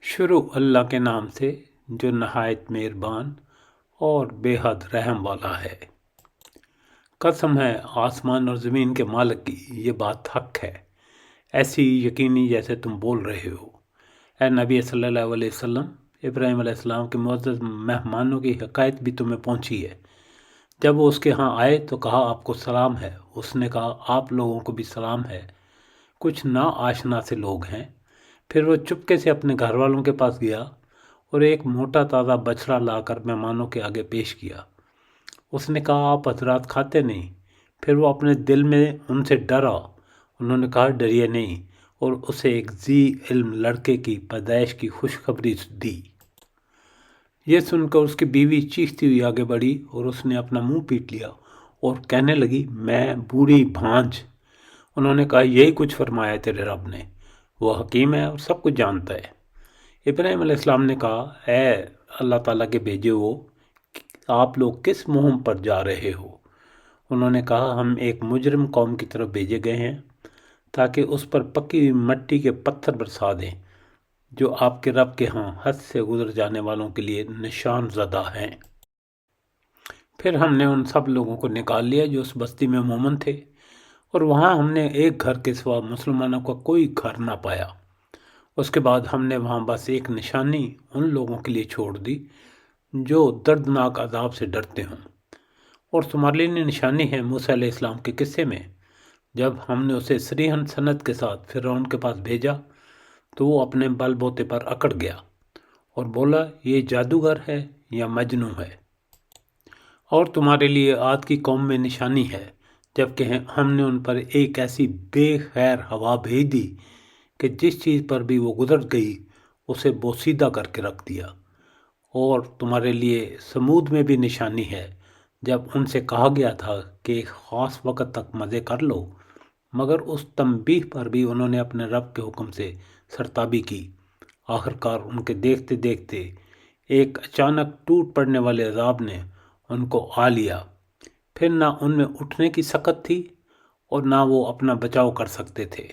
شروع اللہ کے نام سے جو نہایت مہربان اور بے حد رحم والا ہے۔ قسم ہے آسمان اور زمین کے مالک کی، یہ بات حق ہے، ایسی یقینی جیسے تم بول رہے ہو۔ اے نبی صلی اللہ علیہ وسلم، ابراہیم علیہ السلام کے معزز مہمانوں کی حکایت بھی تمہیں پہنچی ہے۔ جب وہ اس کے ہاں آئے تو کہا آپ کو سلام ہے، اس نے کہا آپ لوگوں کو بھی سلام ہے، کچھ نا آشنا سے لوگ ہیں۔ پھر وہ چپکے سے اپنے گھر والوں کے پاس گیا اور ایک موٹا تازہ بچڑا لا کر مہمانوں کے آگے پیش کیا۔ اس نے کہا آپ حضرات کھاتے نہیں۔ پھر وہ اپنے دل میں ان سے ڈرا، انہوں نے کہا ڈریے نہیں، اور اسے ایک ذی علم لڑکے کی پیدائش کی خوشخبری دی۔ یہ سن کر اس کی بیوی چیختی ہوئی آگے بڑھی اور اس نے اپنا منہ پیٹ لیا اور کہنے لگی میں بوڑھی بھانج۔ انہوں نے کہا یہی کچھ فرمایا تیرے رب نے، وہ حکیم ہے اور سب کچھ جانتا ہے۔ ابراہیم علیہ السلام نے کہا اے اللہ تعالیٰ کے بھیجے ہو، آپ لوگ کس مہم پر جا رہے ہو؟ انہوں نے کہا ہم ایک مجرم قوم کی طرف بھیجے گئے ہیں تاکہ اس پر پکی ہوئی مٹی کے پتھر برسا دیں جو آپ کے رب کے ہاں حد سے گزر جانے والوں کے لیے نشان زدہ ہیں۔ پھر ہم نے ان سب لوگوں کو نکال لیا جو اس بستی میں مومن تھے، اور وہاں ہم نے ایک گھر کے سوا مسلمانوں کا کوئی گھر نہ پایا۔ اس کے بعد ہم نے وہاں بس ایک نشانی ان لوگوں کے لیے چھوڑ دی جو دردناک عذاب سے ڈرتے ہوں۔ اور تمہارے لیے نشانی ہے موسیٰ علیہ السلام کے قصے میں، جب ہم نے اسے صریحاً سند کے ساتھ فرعون کے پاس بھیجا تو وہ اپنے بل بوتے پر اکڑ گیا اور بولا یہ جادوگر ہے یا مجنون ہے۔ اور تمہارے لیے عاد کی قوم میں نشانی ہے، جبکہ ہم نے ان پر ایک ایسی بے خیر ہوا بھیج دی کہ جس چیز پر بھی وہ گزر گئی اسے بوسیدہ کر کے رکھ دیا۔ اور تمہارے لیے سمود میں بھی نشانی ہے، جب ان سے کہا گیا تھا کہ ایک خاص وقت تک مزے کر لو، مگر اس تنبیہ پر بھی انہوں نے اپنے رب کے حکم سے سرتابی کی۔ آخرکار ان کے دیکھتے دیکھتے ایک اچانک ٹوٹ پڑنے والے عذاب نے ان کو آ لیا، پھر نہ ان میں اٹھنے کی سکت تھی اور نہ وہ اپنا بچاؤ کر سکتے تھے۔